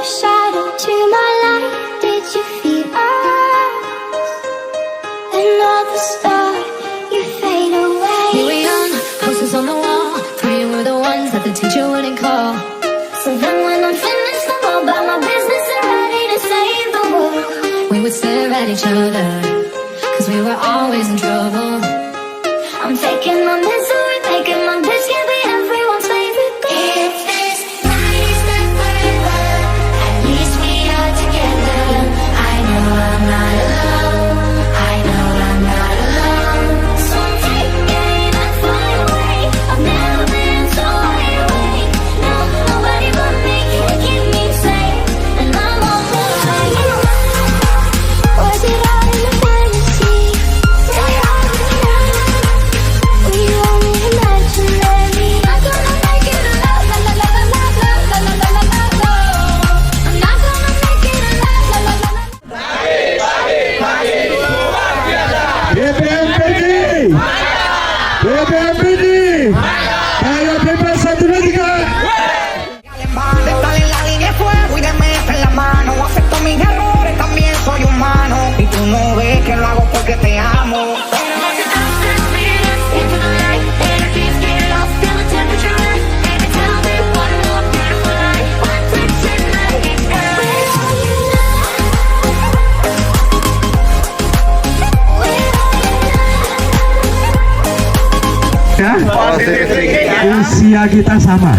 shadow to my light. Did you feel us? And all the stars, you fade away. We were young, posters on the wall, praying we're the ones that the teacher wouldn't call. So then when I'm finished, I'm all about my business and ready to save the world. We would stare at each other, cause we were always in trouble. I'm taking my misery, making my bitch, can't be everyone's favorite girl. If this night is not forever, at least we are together. I know I'm not alone, I know I'm not alone. So I'm taking and fly away. I've never been so wide awake. No, nobody but me can keep me safe, and I'm on the way. Was it all in a fantasy? Was it all in a were you only imaginary? I'm gonna make it a love, la la la la la la la la la la la. I'm not gonna make it a love, la la la la. PEMBERDAYAAN, ayo bebas 1, 2, 3. Estar en la línea de fuego y de meta en la mano. Acepto mis errores, también soy humano. Y tú no ves que lo hago porque te amo. Ya, usia kita sama.